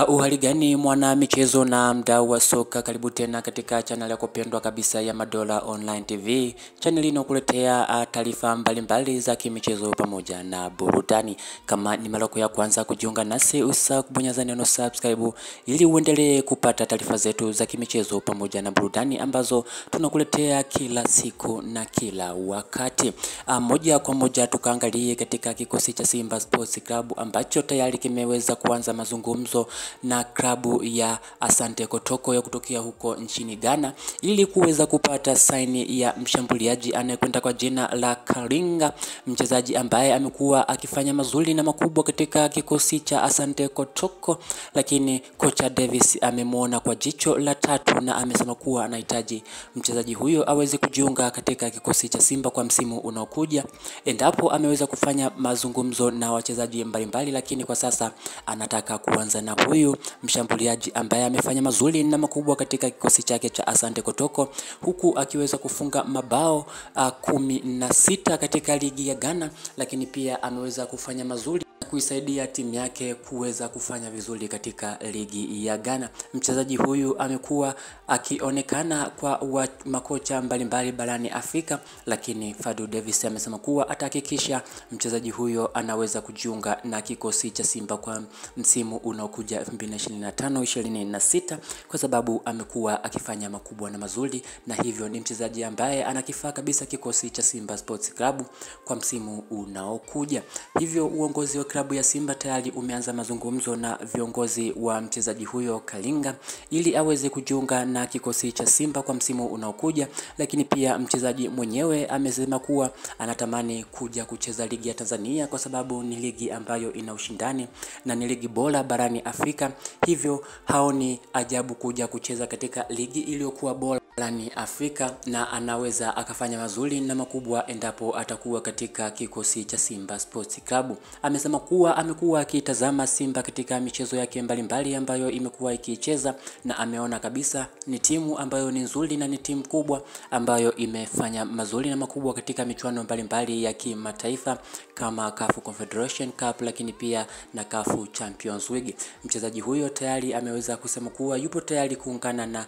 Uhali gani mwana michezo na mdau wa soka, karibu tena katika channel yako pendwa kabisa ya Madola Online TV. Channel inakuletea taarifa mbalimbali za kimichezo pamoja na burudani. Kama ni mara yako ya kwanza kujiunga nasi, usisahau kubonyeza neno subscribe ili uendelee kupata taarifa zetu za kimichezo pamoja na burudani ambazo tunakuletea kila siku na kila wakati. Moja kwa moja tukaangalie katika kikosi cha Simba Sports Club ambacho tayari kimeweza kuanza mazungumzo na klabu ya Asante Kotoko ya kutokea huko nchini Ghana ili kuweza kupata saini ya mshambuliaji anayekwenda kwa jina la Kalinga, mchezaji ambaye amekuwa akifanya mazuri na makubwa katika kikosi cha Asante Kotoko, lakini kocha Davis amemwona kwa jicho la tatu na amesema kuwa anahitaji mchezaji huyo aweze kujiunga katika kikosi cha Simba kwa msimu unaokuja, endapo ameweza kufanya mazungumzo na wachezaji mbalimbali, lakini kwa sasa anataka kuanza na huyu mshambuliaji ambaye amefanya mazuri na makubwa katika kikosi chake cha Asante Kotoko, huku akiweza kufunga mabao 16 katika ligi ya Ghana, lakini pia ameweza kufanya mazuri kuisaidia timu yake kuweza kufanya vizuri katika ligi ya Ghana. Mchezaji huyu amekuwa akionekana kwa makocha mbalimbali barani Afrika, lakini Fadlu Davis amesema kuwa atahakikisha mchezaji huyo anaweza kujiunga na kikosi cha Simba kwa msimu unaokuja 2025-26 kwa sababu amekuwa akifanya makubwa na mazuri, na hivyo ni mchezaji ambaye anakifaa kabisa kikosi cha Simba Sports Club kwa msimu unaokuja. Hivyo uongozi wa klabu ya Simba tayari umeanza mazungumzo na viongozi wa mchezaji huyo Kalinga ili aweze kujiunga na kikosi cha Simba kwa msimu unaokuja, lakini pia mchezaji mwenyewe amesema kuwa anatamani kuja kucheza ligi ya Tanzania kwa sababu ni ligi ambayo ina ushindani na ni ligi bora barani Afrika, hivyo haoni ajabu kuja kucheza katika ligi iliyokuwa bora barani Afrika na anaweza akafanya mazuri na makubwa endapo atakuwa katika kikosi cha Simba Sports Club. Amesema kuwa amekuwa akitazama Simba katika michezo yake mbalimbali ambayo imekuwa ikicheza na ameona kabisa ni timu ambayo ni nzuri na ni timu kubwa ambayo imefanya mazuri na makubwa katika michuano mbalimbali ya kimataifa kama CAF Confederation Cup, lakini pia na CAF Champions League. Mchezaji huyo tayari ameweza kusema kuwa yupo tayari kuungana na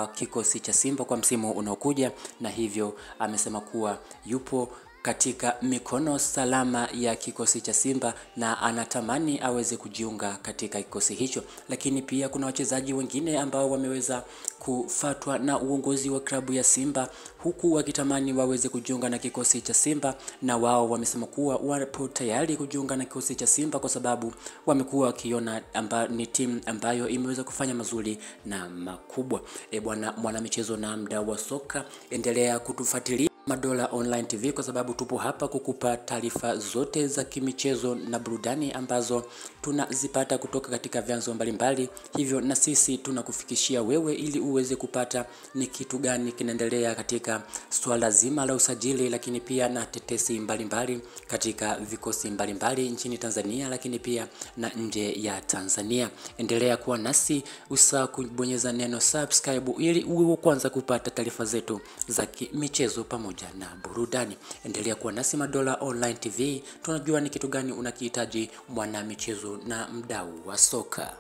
kikosi cha Simba kwa msimu unaokuja, na hivyo amesema kuwa yupo katika mikono salama ya kikosi cha Simba na anatamani aweze kujiunga katika kikosi hicho. Lakini pia kuna wachezaji wengine ambao wameweza kufatwa na uongozi wa klabu ya Simba huku wakitamani waweze kujiunga na kikosi cha Simba, na wao wamesema kuwa wapo tayari kujiunga na kikosi cha Simba kwa sababu wamekuwa wakiona ni timu ambayo imeweza kufanya mazuri na makubwa. Bwana mwana michezo na mdau wa soka, endelea kutufuatilia Madola Online TV kwa sababu tupo hapa kukupa taarifa zote za kimichezo na burudani ambazo tunazipata kutoka katika vyanzo mbalimbali. Hivyo na sisi tunakufikishia wewe ili uweze kupata ni kitu gani kinaendelea katika swala zima la usajili, lakini pia na tetesi mbalimbali katika vikosi mbalimbali nchini Tanzania, lakini pia na nje ya Tanzania. Endelea kuwa nasi, usahau kubonyeza neno subscribe ili uwe kwanza kupata taarifa zetu za kimichezo pamoja na burudani. Endelea kuwa nasi Madola Online TV, tunajua ni kitu gani unakihitaji mwana michezo na mdau wa soka.